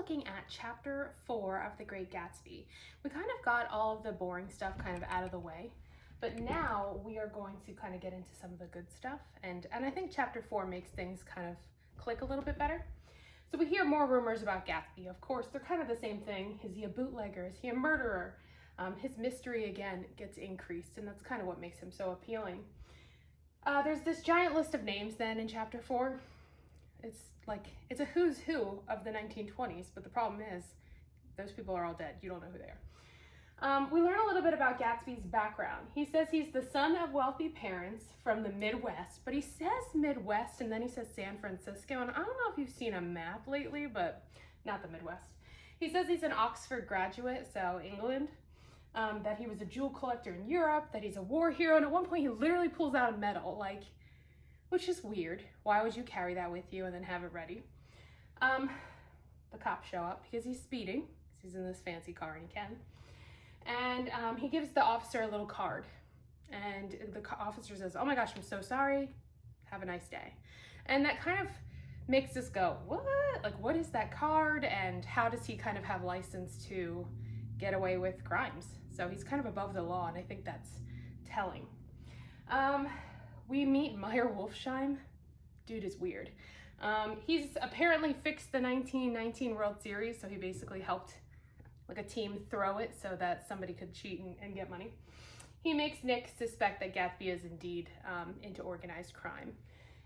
looking at chapter 4 of The Great Gatsby. We kind of got all of the boring stuff kind of out of the way, but now we are going to kind of get into some of the good stuff. And I think chapter 4 makes things kind of click a little bit better. So we hear more rumors about Gatsby. Of course, they're kind of the same thing. Is he a bootlegger? Is he a murderer? His mystery again gets increased, and that's kind of what makes him so appealing. There's this giant list of names then in chapter 4. It's a who's who of the 1920s, but the problem is those people are all dead. You don't know who they are. We learn a little bit about Gatsby's background. He says he's the son of wealthy parents from the Midwest, but he says Midwest and then he says San Francisco, and I don't know if you've seen a map lately, but not the Midwest. He says he's an Oxford graduate, so England, that he was a jewel collector in Europe, that he's a war hero, and at one point he literally pulls out a medal, which is weird. Why would you carry that with you and then have it ready? The cops show up because he's speeding. He's in this fancy car and he can. And he gives the officer a little card. And the officer says, "Oh my gosh, I'm so sorry. Have a nice day." And that kind of makes us go, what? What is that card? And how does he kind of have license to get away with crimes? So he's kind of above the law, and I think that's telling. We meet Meyer Wolfsheim. Dude is weird. He's apparently fixed the 1919 World Series, so he basically helped a team throw it so that somebody could cheat and get money. He makes Nick suspect that Gatsby is indeed into organized crime.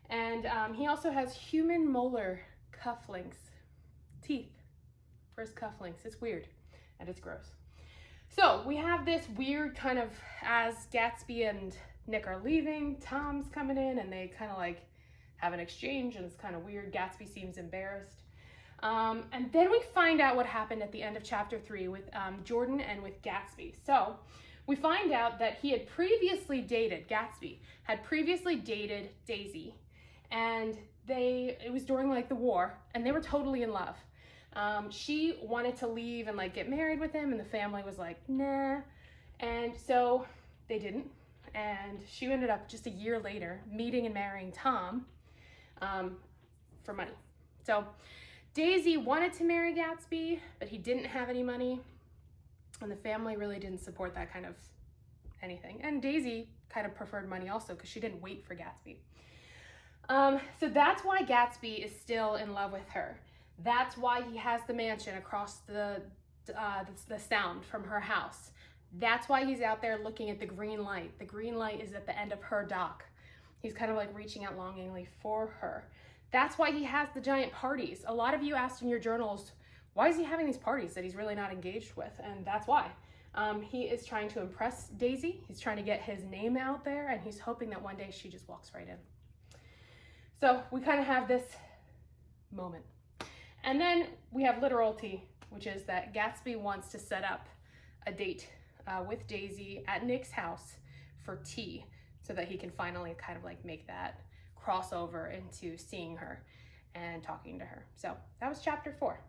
And he also has human molar cufflinks, teeth for his cufflinks. It's weird and it's gross. So we have this weird kind of, as Gatsby and Nick are leaving, Tom's coming in and they kind of have an exchange, and it's kind of weird. Gatsby seems embarrassed. And then we find out what happened at the end of chapter 3 with Jordan and with Gatsby. So we find out that Gatsby had previously dated Daisy, and it was during the war, and they were totally in love. She wanted to leave and get married with him, and the family was like, nah. And so they didn't. And she ended up just a year later meeting and marrying Tom for money. So Daisy wanted to marry Gatsby, but he didn't have any money, and the family really didn't support that kind of anything. And Daisy kind of preferred money also because she didn't wait for Gatsby. So that's why Gatsby is still in love with her. That's why he has the mansion across the sound from her house. That's why he's out there looking at the green light. The green light is at the end of her dock. He's kind of reaching out longingly for her. That's why he has the giant parties. A lot of you asked in your journals, why is he having these parties that he's really not engaged with? And that's why. He is trying to impress Daisy. He's trying to get his name out there, and he's hoping that one day she just walks right in. So we kind of have this moment. And then we have literality, which is that Gatsby wants to set up a date with Daisy at Nick's house for tea so that he can finally kind of make that crossover into seeing her and talking to her. So that was chapter 4.